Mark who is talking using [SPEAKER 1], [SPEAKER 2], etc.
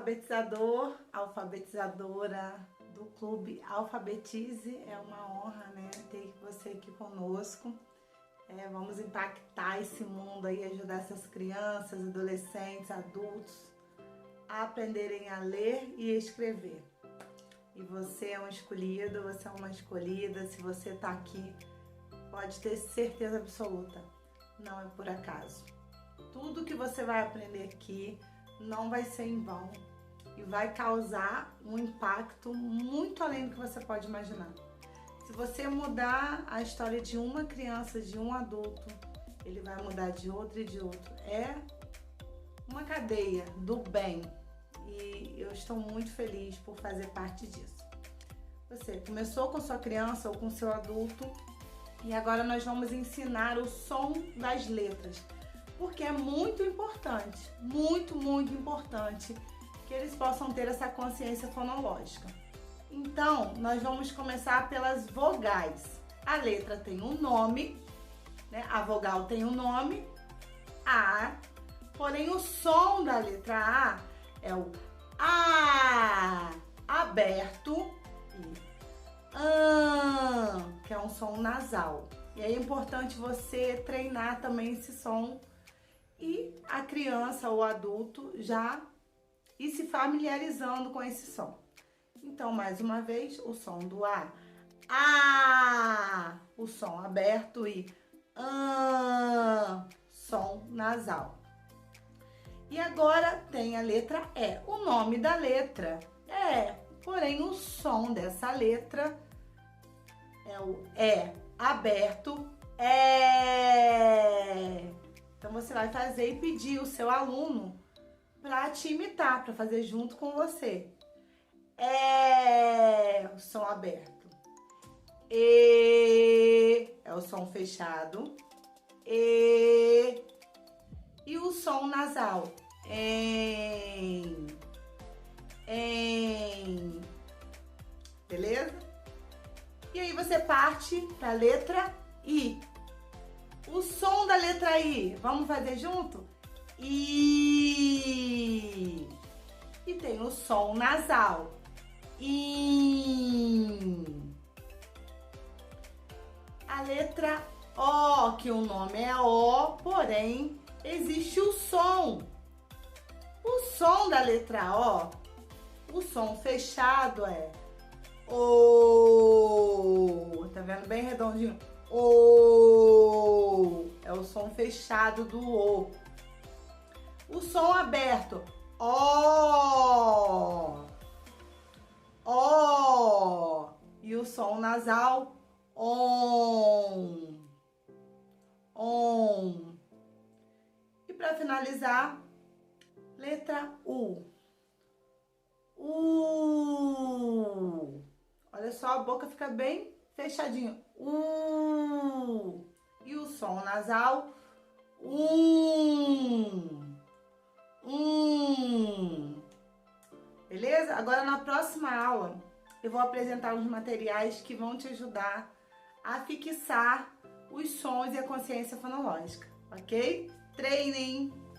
[SPEAKER 1] alfabetizador, alfabetizadora do Clube Alfabetize. É uma honra, né, ter você aqui conosco. Vamos impactar esse mundo aí, ajudar essas crianças, adolescentes, adultos a aprenderem a ler e escrever. E você é um escolhido, você é uma escolhida. Se você está aqui, pode ter certeza absoluta, não é por acaso. Tudo que você vai aprender aqui não vai ser em vão e vai causar um impacto muito além do que você pode imaginar. Se você mudar a história de uma criança, de um adulto, ele vai mudar de outro e de outro. É uma cadeia do bem e eu estou muito feliz por fazer parte disso. Você começou com sua criança ou com seu adulto e agora nós vamos ensinar o som das letras, porque é muito importante, muito importante que eles possam ter essa consciência fonológica. Então, nós vamos começar pelas vogais. A letra tem um nome, né? A vogal tem um nome, A, porém o som da letra A é o A aberto e AN, que é um som nasal. E é importante você treinar também esse som e a criança ou o adulto já ir se familiarizando com esse som. Então, mais uma vez, o som do A, o som aberto e som nasal. E agora tem a letra E. O nome da letra é, porém o som dessa letra é o E aberto, É. Então você vai fazer e pedir o seu aluno para te imitar, para fazer junto com você. É o som aberto. E é o som fechado. E o som nasal. Em. Beleza? E aí você parte para a letra I. O som da letra I, vamos fazer junto? I. E tem o som nasal. In. A letra O, que o nome é O, porém existe o som. O som da letra O, o som fechado é O. Tá vendo bem redondinho? O. É o som fechado do O. O som aberto, O. O. E o som nasal, ON. ON. E para finalizar, letra U. U. Olha só, a boca fica bem fechadinha. U. E o som nasal, Beleza? Agora na próxima aula eu vou apresentar os materiais que vão te ajudar a fixar os sons e a consciência fonológica, ok? Treinem!